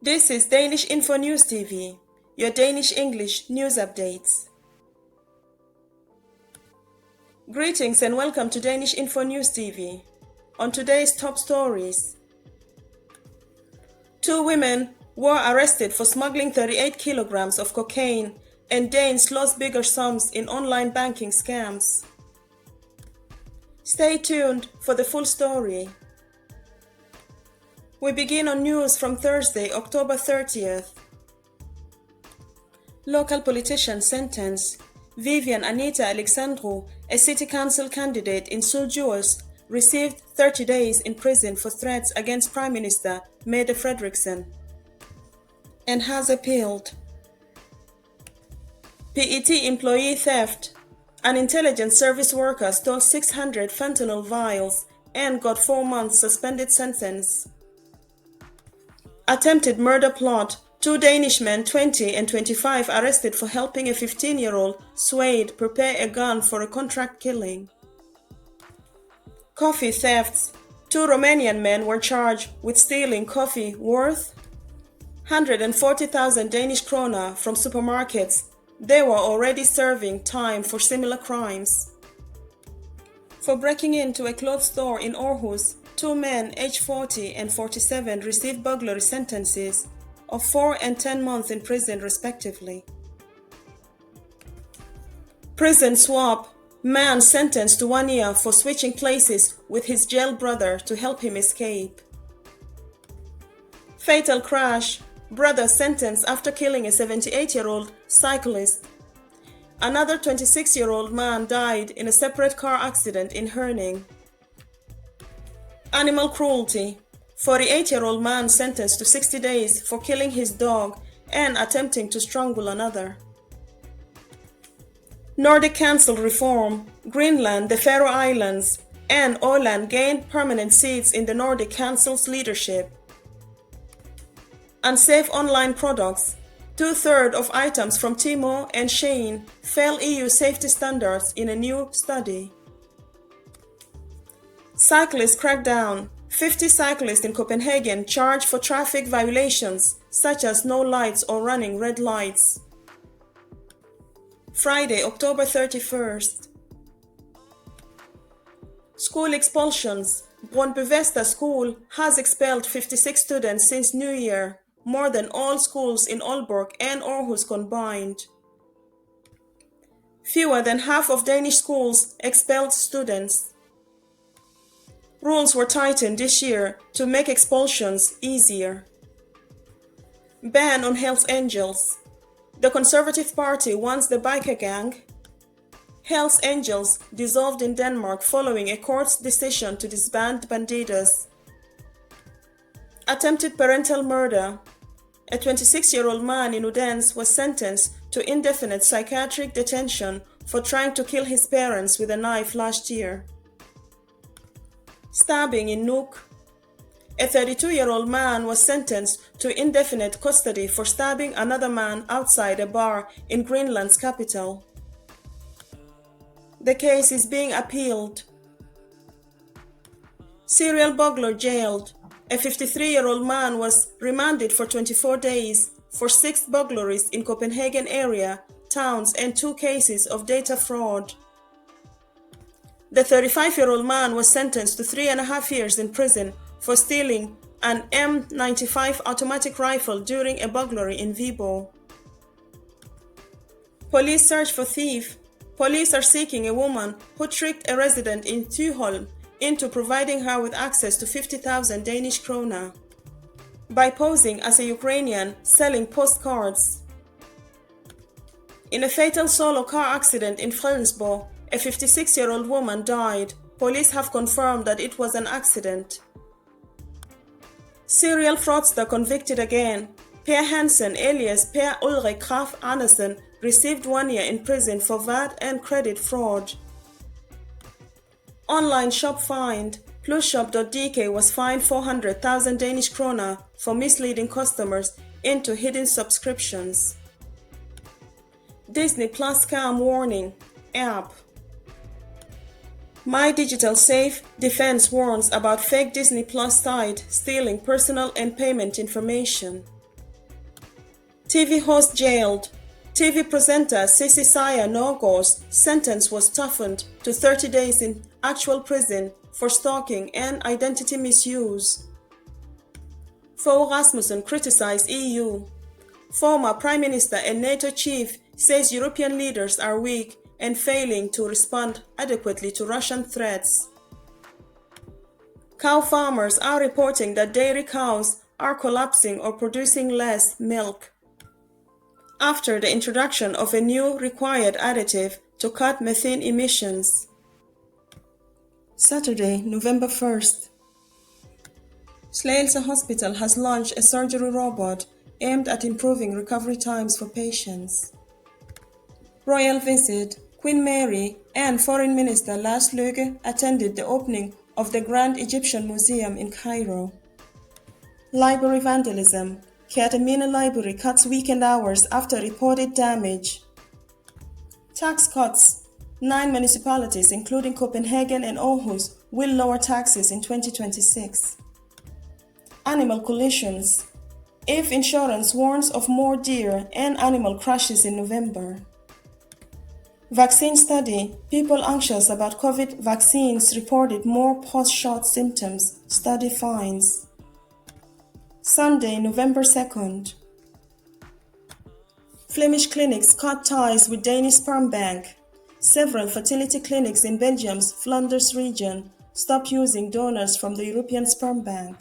This is Danish-InfoNewsTv, your Danish English news updates. Greetings and welcome to Danish-InfoNewsTv. On today's top stories, 2 women were arrested for smuggling 38 kilograms of cocaine, and Danes lost bigger sums in online banking scams. Stay tuned for the full story. We begin on news from Thursday, October 30th. Local politicians sentence Vivian Anita Alexandru, a city council candidate in Suldjurs, received 30 days in prison for threats against Prime Minister Mette Frederiksen and has appealed. PET employee theft. An intelligence service worker stole 600 fentanyl vials and got 4 months suspended sentence. Attempted murder plot. 2 Danish men, 20 and 25, arrested for helping a 15-year-old Swede prepare a gun for a contract killing. Coffee thefts. 2 Romanian men were charged with stealing coffee worth 140,000 Danish krona from supermarkets. They were already serving time for similar crimes. For breaking into a clothes store in Aarhus, 2 men aged 40 and 47 received burglary sentences of 4 and 10 months in prison respectively. Prison swap. Man sentenced to 1 year for switching places with his jail brother to help him escape. Fatal crash. Brother sentenced after killing a 78-year-old cyclist. Another 26-year-old man died in a separate car accident in Herning. Animal cruelty. 48-year-old man sentenced to 60 days for killing his dog and attempting to strangle another. Nordic Council reform. Greenland, the Faroe Islands, and Åland gained permanent seats in the Nordic Council's leadership. Unsafe online products. 2/3 of items from Temu and Shein fail EU safety standards in a new study. Cyclist crackdown. 50 cyclists in Copenhagen charged for traffic violations such as no lights or running red lights. Friday, October 31st. School expulsions. Brøndbyvester School has expelled 56 students since New Year, more than all schools in Aalborg and Aarhus combined. Fewer than half of Danish schools expelled students. Rules were tightened this year to make expulsions easier. Ban on Hells Angels. The Conservative Party wants the biker gang. Hells Angels dissolved in Denmark following a court's decision to disband Bandidos. Attempted parental murder. A 26-year-old man in Odense was sentenced to indefinite psychiatric detention for trying to kill his parents with a knife last year. Stabbing in Nuuk. A 32-year-old man was sentenced to indefinite custody for stabbing another man outside a bar in Greenland's capital. The case is being appealed. Serial burglar jailed. A 53-year-old man was remanded for 24 days for 6 burglaries in Copenhagen area, towns, and 2 cases of data fraud. The 35-year-old man was sentenced to 3.5 years in prison for stealing an M95 automatic rifle during a burglary in Viborg. Police search for thief. Police are seeking a woman who tricked a resident in Thyholm into providing her with access to 50,000 Danish krona by posing as a Ukrainian selling postcards. In a fatal solo car accident in Fredensborg, a 56-year-old woman died. Police have confirmed that it was an accident. Serial fraudster convicted again. Per Hansen alias Per Ulrik Kraf Andersen received 1 year in prison for VAT and credit fraud. Online shop fined. Plusshop.dk was fined 400,000 Danish krona for misleading customers into hidden subscriptions. Disney Plus scam warning. App. My Digital Safe Defense warns about fake Disney Plus site stealing personal and payment information. TV host jailed. TV presenter Sisi Saya Norgård's sentence was toughened to 30 days in actual prison for stalking and identity misuse. Fogh Rasmussen criticized EU. Former Prime Minister and NATO chief says European leaders are weak and failing to respond adequately to Russian threats. Cow farmers are reporting that dairy cows are collapsing or producing less milk after the introduction of a new required additive to cut methane emissions. Saturday, November 1st. Slagelse Hospital has launched a surgery robot aimed at improving recovery times for patients. Royal visit. Queen Mary and Foreign Minister Lars Løkke attended the opening of the Grand Egyptian Museum in Cairo. Library vandalism. Ketamine Library cuts weekend hours after reported damage. Tax cuts. 9 municipalities, including Copenhagen and Aarhus, will lower taxes in 2026. Animal collisions. If Insurance warns of more deer and animal crashes in November. Vaccine study. People anxious about COVID vaccines reported more post-shot symptoms, study finds. Sunday, November 2nd. Flemish clinics cut ties with Danish sperm bank. Several fertility clinics in Belgium's Flanders region stopped using donors from the European Sperm Bank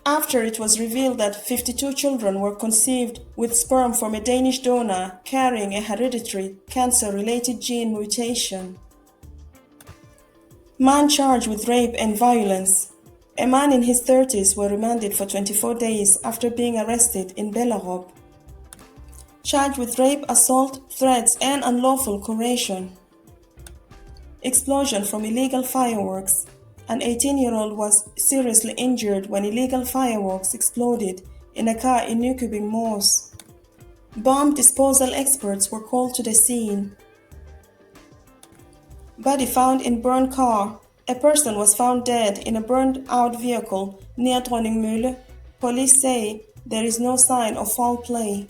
after it was revealed that 52 children were conceived with sperm from a Danish donor carrying a hereditary cancer-related gene mutation. Man charged with rape and violence. A man in his 30s was remanded for 24 days after being arrested in Belarus. Charged with rape, assault, threats, and unlawful coercion. Explosion from illegal fireworks. An 18-year-old was seriously injured when illegal fireworks exploded in a car in Nykøbing Mors. Bomb disposal experts were called to the scene. Body found in burned car. A person was found dead in a burned-out vehicle near Dronningmølle. Police say there is no sign of foul play.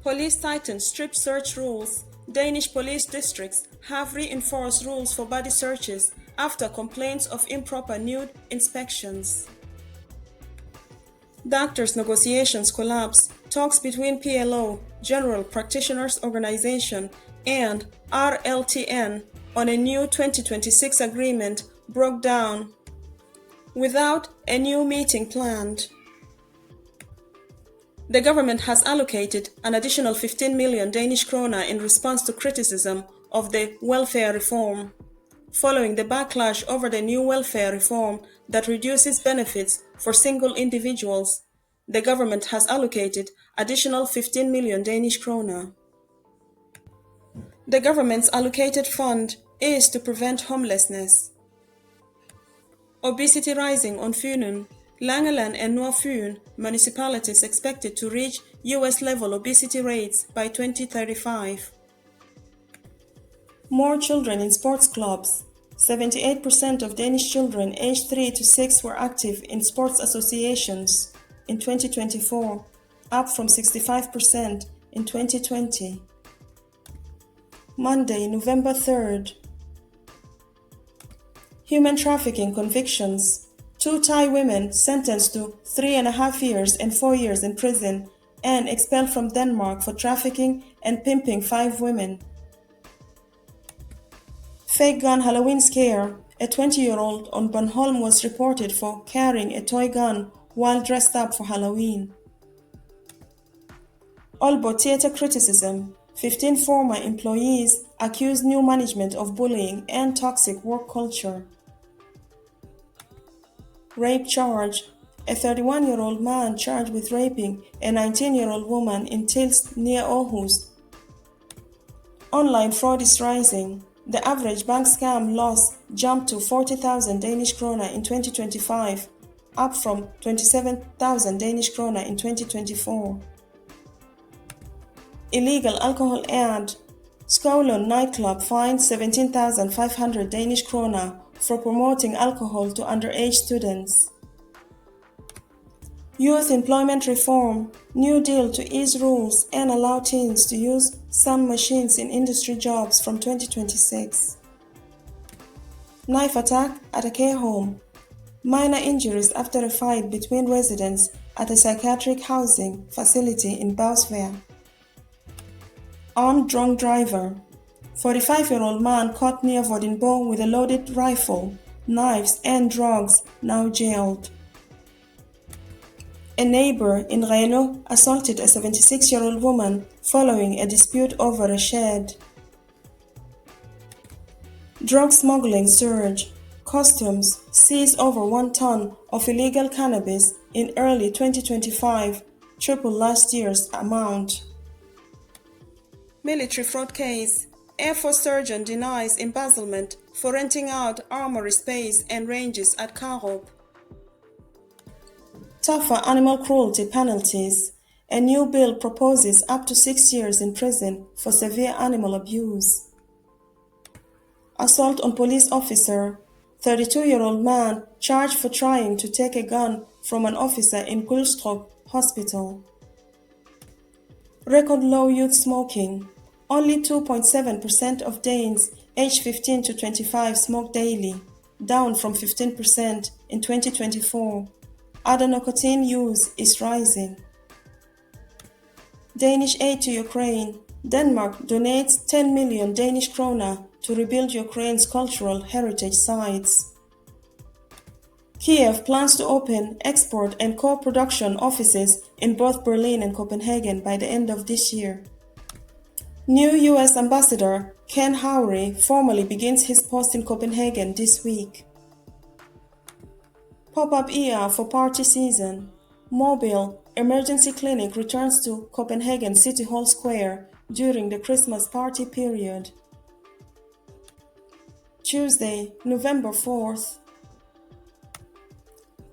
Police tighten strip search rules. Danish police districts have reinforced rules for body searches after complaints of improper nude inspections. Doctors' negotiations collapse. Talks between PLO, General Practitioners Organization, and RLTN on a new 2026 agreement broke down without a new meeting planned. The government has allocated an additional 15 million Danish kroner in response to criticism of the welfare reform. Following the backlash over the new welfare reform that reduces benefits for single individuals, the government has allocated additional 15 million Danish kroner. The government's allocated fund is to prevent homelessness. Obesity rising on Fynn. Langeland and Nord-Fyn municipalities expected to reach US-level obesity rates by 2035. More children in sports clubs. 78% of Danish children aged 3 to 6 were active in sports associations in 2024, up from 65% in 2020. Monday, November 3rd. Human trafficking convictions. 2 Thai women sentenced to 3.5 years and 4 years in prison and expelled from Denmark for trafficking and pimping 5 women. Fake gun Halloween scare. A 20-year-old on Bornholm was reported for carrying a toy gun while dressed up for Halloween. Aalborg theater criticism. 15 former employees accuse new management of bullying and toxic work culture. Rape charge. A 31-year-old man charged with raping a 19-year-old woman in Tilst near Aarhus. Online fraud is rising. The average bank scam loss jumped to 40,000 Danish kroner in 2025, up from 27,000 Danish kroner in 2024. Illegal alcohol ad. Skovlund nightclub fined 17,500 Danish kroner for promoting alcohol to underage students. Youth employment reform, new deal to ease rules and allow teens to use some machines in industry jobs from 2026. Knife attack at a care home. Minor injuries after a fight between residents at a psychiatric housing facility in Boswell. Armed drunk driver. 45-year-old man caught near Vordingborg with a loaded rifle, knives and drugs, now jailed. A neighbor in Reno assaulted a 76-year-old woman following a dispute over a shed. Drug smuggling surge. Customs seize over 1 ton of illegal cannabis in early 2025, triple last year's amount. Military fraud case. Air Force surgeon denies embezzlement for renting out armory space and ranges at Karop. Tougher animal cruelty penalties. A new bill proposes up to 6 years in prison for severe animal abuse. Assault on police officer. 32-year-old man charged for trying to take a gun from an officer in Gulstrup Hospital. Record low youth smoking. Only 2.7% of Danes aged 15 to 25 smoke daily, down from 15% in 2024. Nicotine use is rising. Danish aid to Ukraine. Denmark donates 10 million Danish kroner to rebuild Ukraine's cultural heritage sites. Kiev plans to open export and co-production offices in both Berlin and Copenhagen by the end of this year. New U.S. Ambassador Ken Howry formally begins his post in Copenhagen this week. Pop-up ER for party season. Mobile emergency clinic returns to Copenhagen City Hall Square during the Christmas party period. Tuesday, November 4th.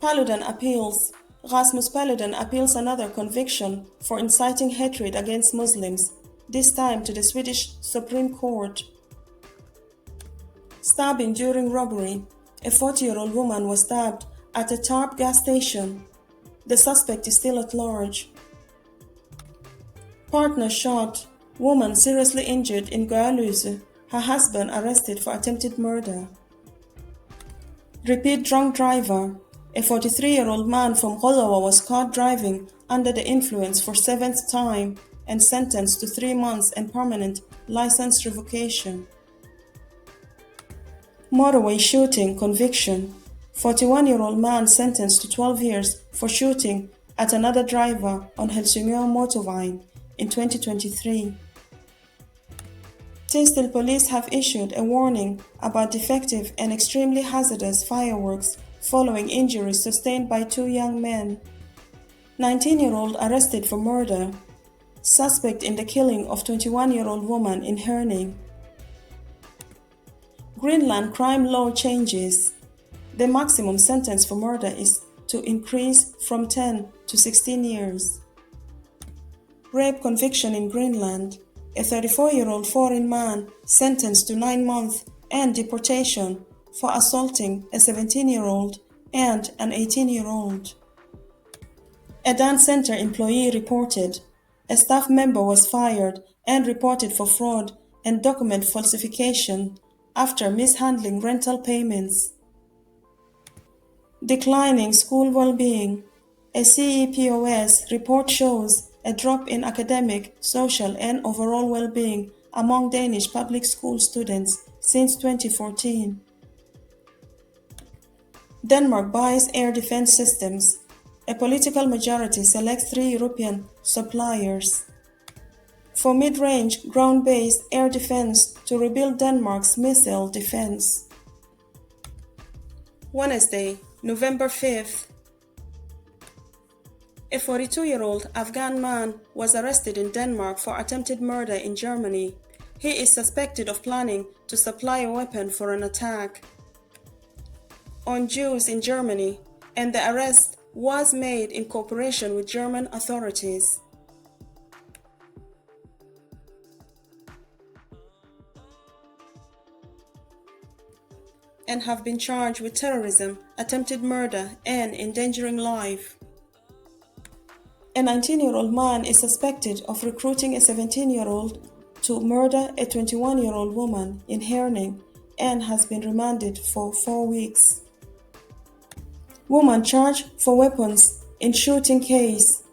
Paludan appeals. Rasmus Paludan appeals another conviction for inciting hatred against Muslims, this time to the Swedish Supreme Court. Stabbing during robbery. A 40-year-old woman was stabbed at a Tarp gas station. The suspect is still at large. Partner shot. Woman seriously injured in Gørløse. Her husband arrested for attempted murder. Repeat drunk driver. A 43-year-old man from Rødovre was caught driving under the influence for 7th time and sentenced to 3 months and permanent license revocation. Motorway shooting conviction. 41-year-old man sentenced to 12 years for shooting at another driver on Helsingør Motorvejen in 2023. Tistel police have issued a warning about defective and extremely hazardous fireworks following injuries sustained by 2 young men. 19-year-old arrested for murder. Suspect in the killing of 21-year-old woman in Herning. Greenland crime law changes. The maximum sentence for murder is to increase from 10 to 16 years. Rape conviction in Greenland. A 34-year-old foreign man sentenced to 9 months and deportation for assaulting a 17-year-old and an 18-year-old. A dance center employee reported a staff member was fired and reported for fraud and document falsification after mishandling rental payments. Declining school well-being. A CEPOS report shows a drop in academic, social, and overall well-being among Danish public school students since 2014. Denmark buys air defense systems. A political majority selects 3 European suppliers for mid-range ground-based air defense to rebuild Denmark's missile defense. Wednesday, November 5th. A 42-year-old Afghan man was arrested in Denmark for attempted murder in Germany. He is suspected of planning to supply a weapon for an attack on Jews in Germany, and the arrest was made in cooperation with German authorities. And have been charged with terrorism, attempted murder, and endangering life. A 19-year-old man is suspected of recruiting a 17-year-old to murder a 21-year-old woman in Herning and has been remanded for 4 weeks. Woman charged for weapons in shooting case.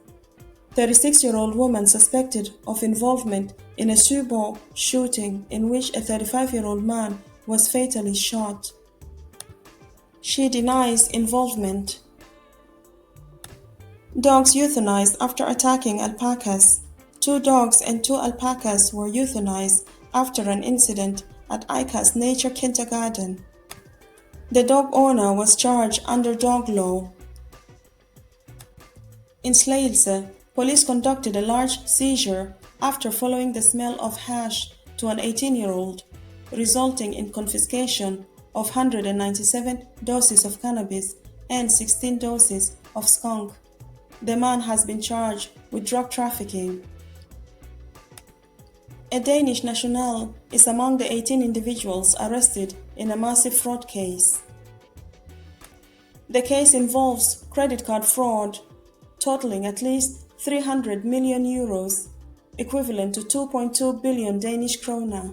36-year-old woman suspected of involvement in a Subo shooting in which a 35-year-old man was fatally shot. She denies involvement. Dogs euthanized after attacking alpacas. 2 dogs and 2 alpacas were euthanized after an incident at ICA's Nature Kindergarten. The dog owner was charged under dog law. In Sleilse, police conducted a large seizure after following the smell of hash to an 18-year-old, resulting in confiscation of 197 doses of cannabis and 16 doses of skunk. The man has been charged with drug trafficking. A Danish national is among the 18 individuals arrested in a massive fraud case. The case involves credit card fraud totaling at least 300 million euros, equivalent to 2.2 billion Danish kroner.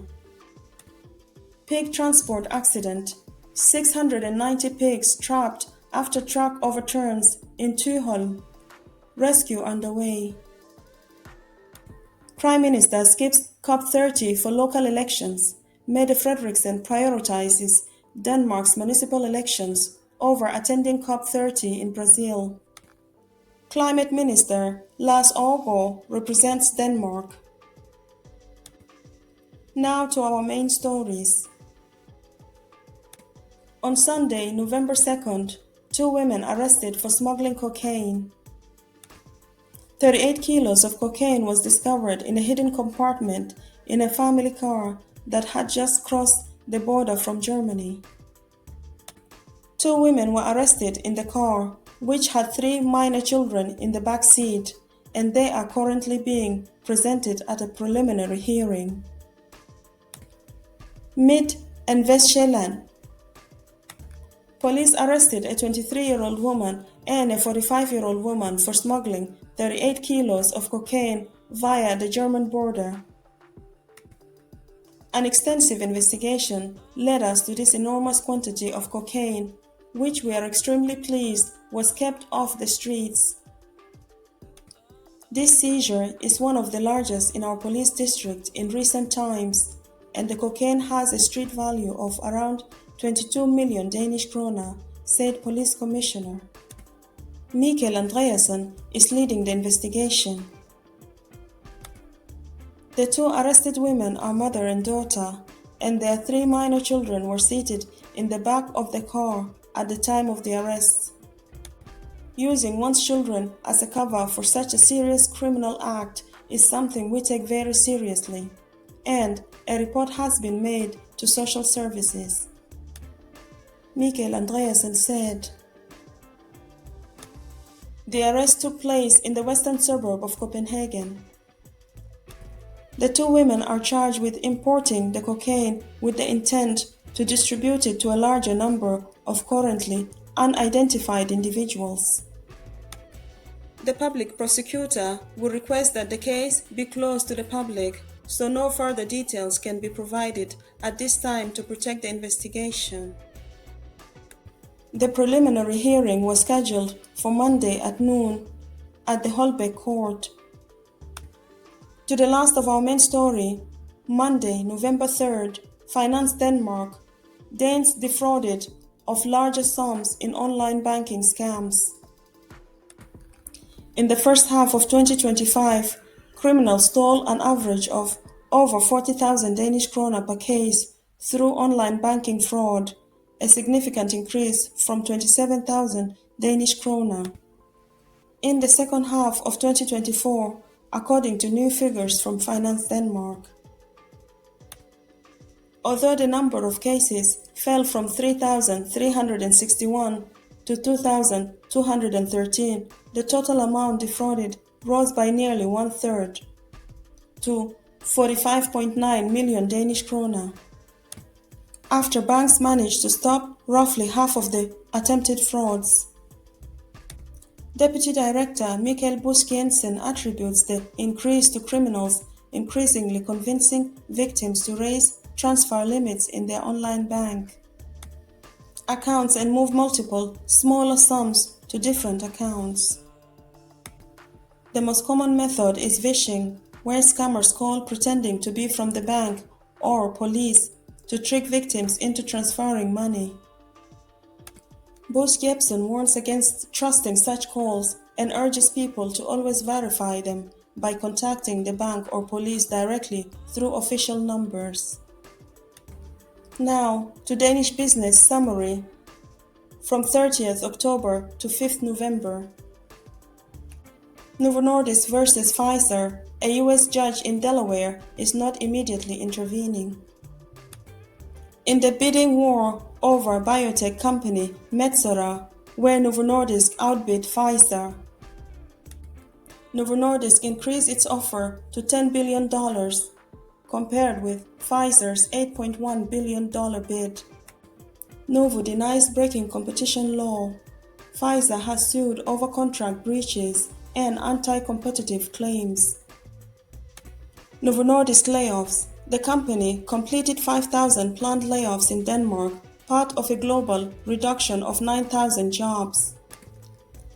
Pig transport accident. 690 pigs trapped after truck overturns in Thyholm. Rescue underway. Prime Minister skips COP30 for local elections. Mette Frederiksen prioritizes Denmark's municipal elections over attending COP30 in Brazil. Climate Minister Lars Aagaard represents Denmark. Now to our main stories. On Sunday, November 2nd, 2 women arrested for smuggling cocaine. 38 kilos of cocaine was discovered in a hidden compartment in a family car that had just crossed the border from Germany. 2 women were arrested in the car, which had 3 minor children in the back seat, and they are currently being presented at a preliminary hearing. Mid and Vestjylland. Police arrested a 23-year-old woman and a 45-year-old woman for smuggling 38 kilos of cocaine via the German border. An extensive investigation led us to this enormous quantity of cocaine, which we are extremely pleased was kept off the streets. This seizure is one of the largest in our police district in recent times, and the cocaine has a street value of around 22 million Danish kroner, said Police Commissioner. Mikael Andreasen is leading the investigation. The 2 arrested women are mother and daughter, and their 3 minor children were seated in the back of the car at the time of the arrest. Using one's children as a cover for such a serious criminal act is something we take very seriously, and a report has been made to social services. Mikael Andreasen said. The arrest took place in the western suburb of Copenhagen. The 2 women are charged with importing the cocaine with the intent to distribute it to a larger number of currently unidentified individuals. The public prosecutor will request that the case be closed to the public, so no further details can be provided at this time to protect the investigation. The preliminary hearing was scheduled for Monday at noon at the Holbæk Court. To the last of our main story, Monday, November 3rd, Finance Denmark. Danes defrauded of larger sums in online banking scams. In the first half of 2025, criminals stole an average of over 40,000 Danish kroner per case through online banking fraud, a significant increase from 27,000 Danish kroner. In the second half of 2024, according to new figures from Finance Denmark. Although the number of cases fell from 3,361 to 2,213, the total amount defrauded rose by nearly 1/3 to 45.9 million Danish kroner. After banks managed to stop roughly half of the attempted frauds. Deputy Director Michael Busk-Jensen attributes the increase to criminals increasingly convincing victims to raise transfer limits in their online bank accounts and move multiple, smaller sums to different accounts. The most common method is phishing, where scammers call pretending to be from the bank or police to trick victims into transferring money. Busk-Jensen warns against trusting such calls and urges people to always verify them by contacting the bank or police directly through official numbers. Now, to Danish business summary from 30th October to 5th November. Novo Nordisk versus Pfizer, a US judge in Delaware is not immediately intervening. In the bidding war over biotech company Metsera, where Novo Nordisk outbid Pfizer, Novo Nordisk increased its offer to $10 billion, compared with Pfizer's $8.1 billion bid. Novo denies breaking competition law. Pfizer has sued over contract breaches and anti-competitive claims. Novo Nordisk layoffs. The company completed 5,000 planned layoffs in Denmark, part of a global reduction of 9,000 jobs,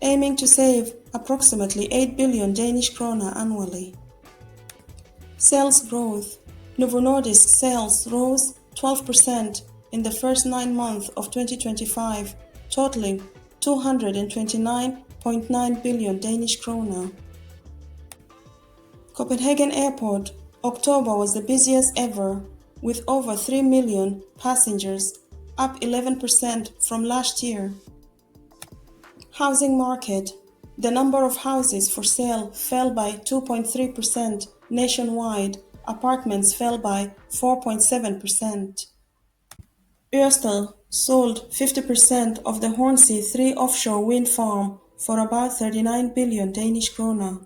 aiming to save approximately 8 billion Danish kroner annually. Sales growth. Novo Nordisk sales rose 12% in the first 9 months of 2025, totaling 229.9 billion Danish kroner. Copenhagen Airport. October was the busiest ever, with over 3 million passengers, up 11% from last year. Housing market. The number of houses for sale fell by 2.3% nationwide. Apartments fell by 4.7%. Ørsted sold 50% of the Hornsea 3 offshore wind farm for about 39 billion Danish kroner,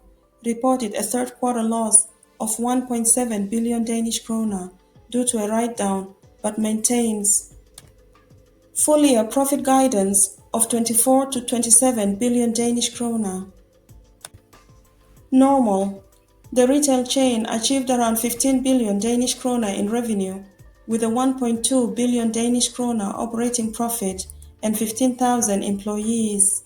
reported a third quarter loss of 1.7 billion Danish kroner due to a write-down, but maintains full-year profit guidance of 24 to 27 billion Danish kroner. Normal. The retail chain achieved around 15 billion Danish kroner in revenue, with a 1.2 billion Danish kroner operating profit and 15,000 employees.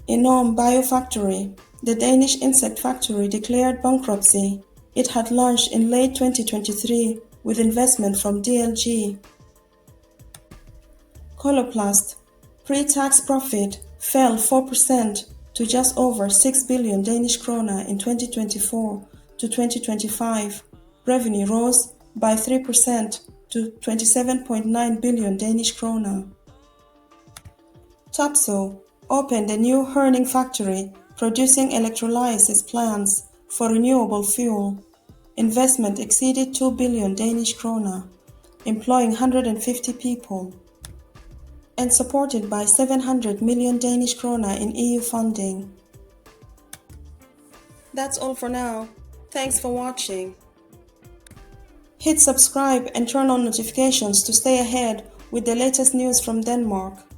Enorm Biofactory. The Danish insect factory declared bankruptcy. It had launched in late 2023 with investment from DLG. Coloplast. Pre-tax profit fell 4% to just over 6 billion Danish kroner in 2024 to 2025. Revenue rose by 3% to 27.9 billion Danish kroner. Topsoe opened a new Herning factory producing electrolysis plants for renewable fuel. Investment exceeded 2 billion Danish kroner, employing 150 people, and supported by 700 million Danish kroner in EU funding. That's all for now. Thanks for watching. Hit subscribe and turn on notifications to stay ahead with the latest news from Denmark.